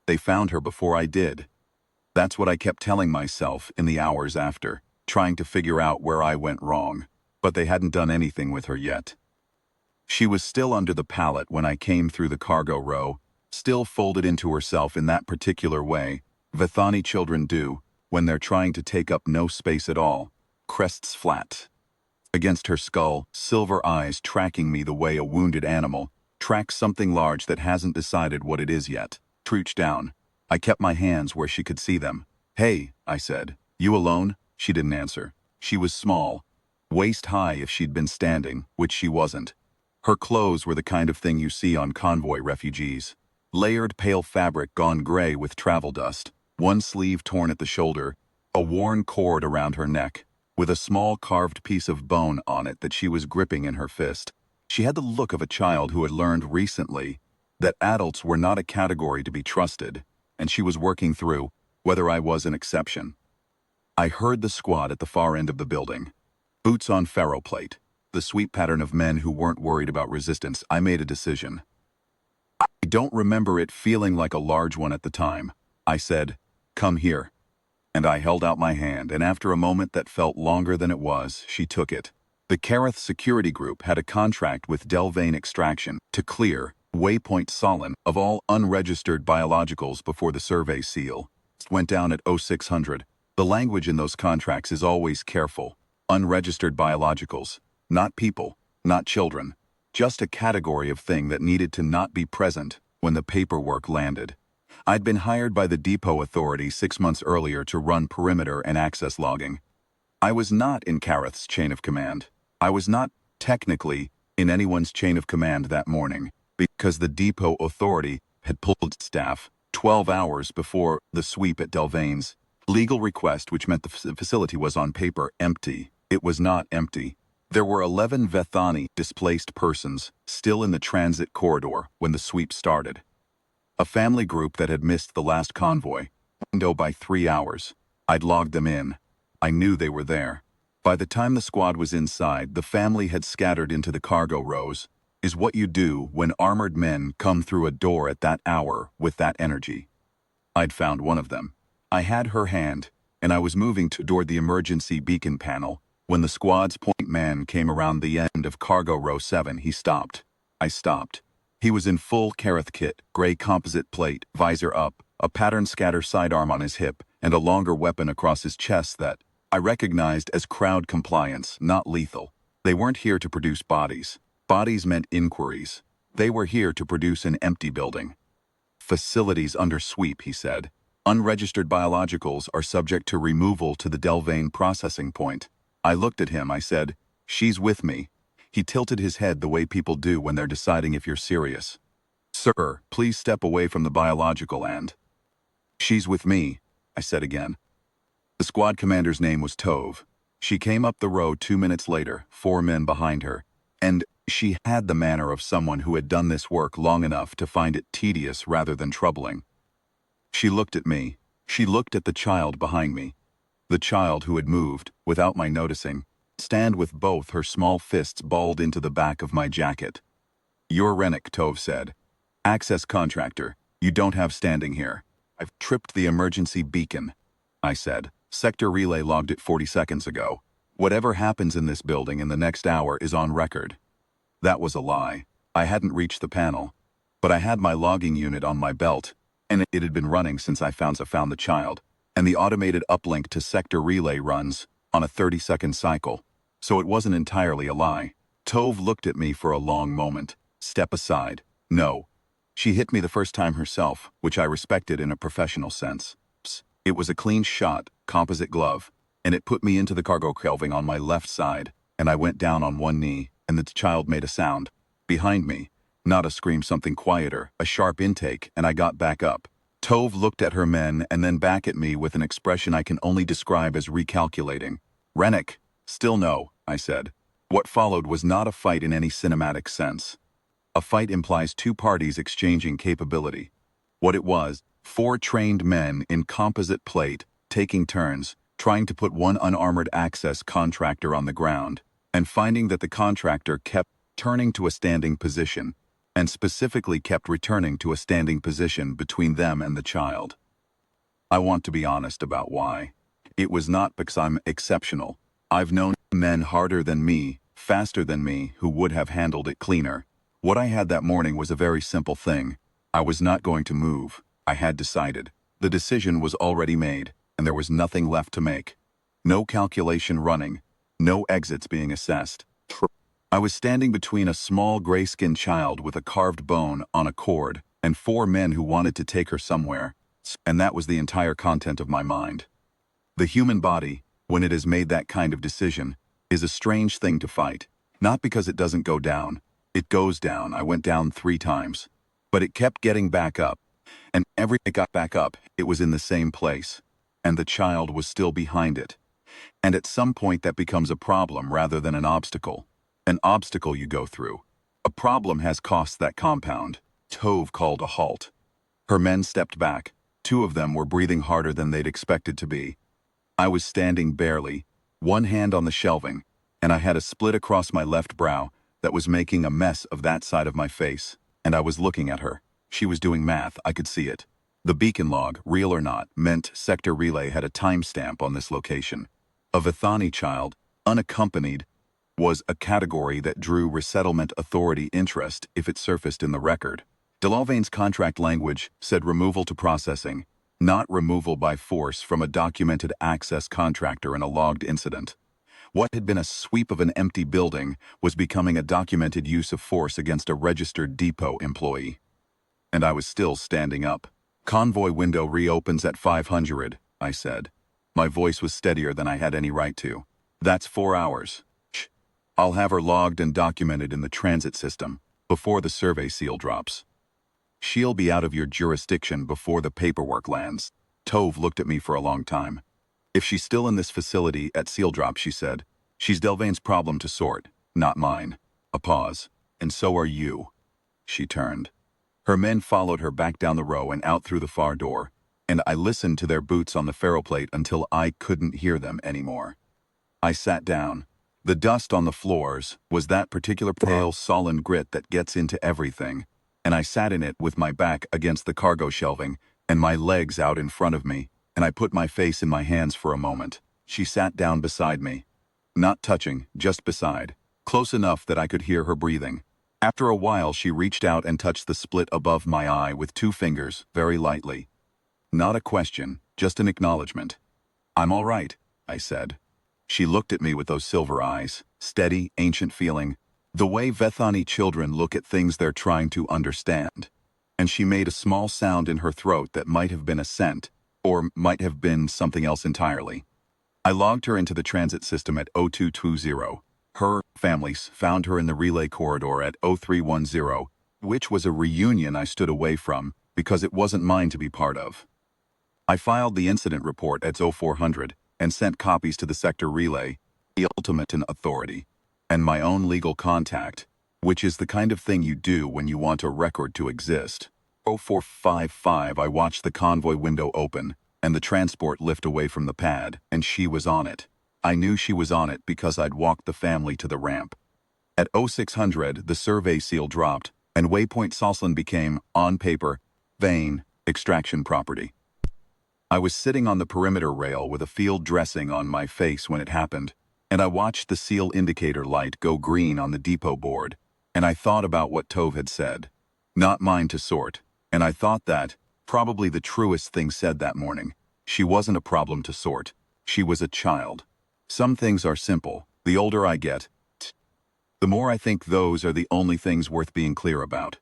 They found her before I did. That's what I kept telling myself in the hours after, trying to figure out where I went wrong. But they hadn't done anything with her yet. She was still under the pallet when I came through the cargo row, still folded into herself in that particular way Vithani children do when they're trying to take up no space at all, crests flat. Against her skull, silver eyes tracking me the way a wounded animal tracks something large that hasn't decided what it is yet. Crouched down. I kept my hands where she could see them. "Hey," I said. "You alone?" She didn't answer. She was small, waist high if she'd been standing, which she wasn't. Her clothes were the kind of thing you see on convoy refugees. Layered pale fabric gone gray with travel dust, one sleeve torn at the shoulder, a worn cord around her neck, with a small carved piece of bone on it that she was gripping in her fist. She had the look of a child who had learned recently that adults were not a category to be trusted, and she was working through whether I was an exception. I heard the squad at the far end of the building. Boots on ferroplate, the sweep pattern of men who weren't worried about resistance. I made a decision. I don't remember it feeling like a large one at the time. I said, "Come here." And I held out my hand, and after a moment that felt longer than it was, she took it. The Kareth security group had a contract with Delvane Extraction to clear Waypoint Solon of all unregistered biologicals before the survey seal went down at 0600. The language in those contracts is always careful. Unregistered biologicals. Not people, not children. Just a category of thing that needed to not be present when the paperwork landed. I'd been hired by the Depot Authority 6 months earlier to run perimeter and access logging. I was not in Kareth's chain of command. I was not, technically, in anyone's chain of command that morning, because the Depot Authority had pulled staff 12 hours before the sweep at Delvane's legal request, which meant the facility was on paper empty. It was not empty. There were 11 Vethani displaced persons still in the transit corridor when the sweep started. A family group that had missed the last convoy window by 3 hours. I'd logged them in. I knew they were there. By the time the squad was inside, the family had scattered into the cargo rows, is what you do when armored men come through a door at that hour with that energy. I'd found one of them. I had her hand, and I was moving toward the emergency beacon panel when the squad's point man came around the end of cargo row 7. He stopped. I stopped. He was in full Kareth kit, gray composite plate, visor up, a pattern scatter sidearm on his hip, and a longer weapon across his chest that I recognized as crowd compliance, not lethal. They weren't here to produce bodies. Bodies meant inquiries. They were here to produce an empty building. Facilities under sweep, he said. Unregistered biologicals are subject to removal to the Delvane processing point. I looked at him. I said, "She's with me." He tilted his head the way people do when they're deciding if you're serious. "Sir, please step away from the biological and." "She's with me," I said again. The squad commander's name was Tove. She came up the row 2 minutes later, 4 men behind her, and she had the manner of someone who had done this work long enough to find it tedious rather than troubling. She looked at me. She looked at the child behind me. The child who had moved, without my noticing, stand with both her small fists balled into the back of my jacket. "You're Rennick," Tove said. "Access contractor. You don't have standing here." "I've tripped the emergency beacon," I said. "Sector relay logged it 40 seconds ago. Whatever happens in this building in the next hour is on record." That was a lie. I hadn't reached the panel, but I had my logging unit on my belt, and it had been running since I found the child, and the automated uplink to sector relay runs on a 30-second cycle, so it wasn't entirely a lie. Tove looked at me for a long moment. "Step aside." "No." She hit me the first time herself, which I respected in a professional sense. It was a clean shot, composite glove, and it put me into the cargo shelving on my left side, and I went down on one knee, and the child made a sound. Behind me, not a scream, something quieter, a sharp intake, and I got back up. Tove looked at her men and then back at me with an expression I can only describe as recalculating. "Rennick." "Still no," I said. What followed was not a fight in any cinematic sense. A fight implies 2 parties exchanging capability. What it was, 4 trained men in composite plate, taking turns, trying to put one unarmored access contractor on the ground, and finding that the contractor kept turning to a standing position. and specifically kept returning to a standing position between them and the child. I want to be honest about why. It was not because I'm exceptional. I've known men harder than me, faster than me, who would have handled it cleaner. What I had that morning was a very simple thing. I was not going to move. I had decided. The decision was already made, and there was nothing left to make. No calculation running. No exits being assessed. I was standing between a small gray-skinned child with a carved bone on a cord and 4 men who wanted to take her somewhere, and that was the entire content of my mind. The human body, when it has made that kind of decision, is a strange thing to fight. Not because it doesn't go down. It goes down. I went down 3 times. But it kept getting back up. And every time it got back up, it was in the same place. And the child was still behind it. And at some point that becomes a problem rather than an obstacle. An obstacle you go through. A problem has cost that compound. Tove called a halt. Her men stepped back. 2 of them were breathing harder than they'd expected to be. I was standing barely, one hand on the shelving, and I had a split across my left brow that was making a mess of that side of my face, and I was looking at her. She was doing math, I could see it. The beacon log, real or not, meant Sector Relay had a timestamp on this location. A Vithani child, unaccompanied, was a category that drew resettlement authority interest if it surfaced in the record. Delalvain's contract language said removal to processing, not removal by force from a documented access contractor in a logged incident. What had been a sweep of an empty building was becoming a documented use of force against a registered depot employee. And I was still standing up. Convoy window reopens at 500, I said. My voice was steadier than I had any right to. That's 4 hours. Shh. I'll have her logged and documented in the transit system before the survey seal drops. She'll be out of your jurisdiction before the paperwork lands. Tove looked at me for a long time. If she's still in this facility at seal drop, she said, she's Delvain's problem to sort, not mine. A pause. And so are you. She turned. Her men followed her back down the row and out through the far door, and I listened to their boots on the ferroplate until I couldn't hear them anymore. I sat down. The dust on the floors was that particular pale, sullen grit that gets into everything, and I sat in it with my back against the cargo shelving and my legs out in front of me, and I put my face in my hands for a moment. She sat down beside me. Not touching, just beside, close enough that I could hear her breathing. After a while, she reached out and touched the split above my eye with 2 fingers, very lightly. Not a question, just an acknowledgement. I'm all right, I said. She looked at me with those silver eyes, steady, ancient feeling, the way Vethani children look at things they're trying to understand. And she made a small sound in her throat that might have been assent, or might have been something else entirely. I logged her into the transit system at 0220. Her families found her in the relay corridor at 0310, which was a reunion I stood away from because it wasn't mine to be part of. I filed the incident report at 0400 and sent copies to the sector relay, the ultimate authority, and my own legal contact, which is the kind of thing you do when you want a record to exist. 0455, I watched the convoy window open and the transport lift away from the pad, and she was on it. I knew she was on it because I'd walked the family to the ramp. At 0600, the survey seal dropped, and Waypoint Salsland became, on paper, Vane, extraction property. I was sitting on the perimeter rail with a field dressing on my face when it happened, and I watched the seal indicator light go green on the depot board, and I thought about what Tove had said. Not mine to sort, and I thought that, probably the truest thing said that morning. She wasn't a problem to sort. She was a child. Some things are simple. The older I get, the more I think those are the only things worth being clear about.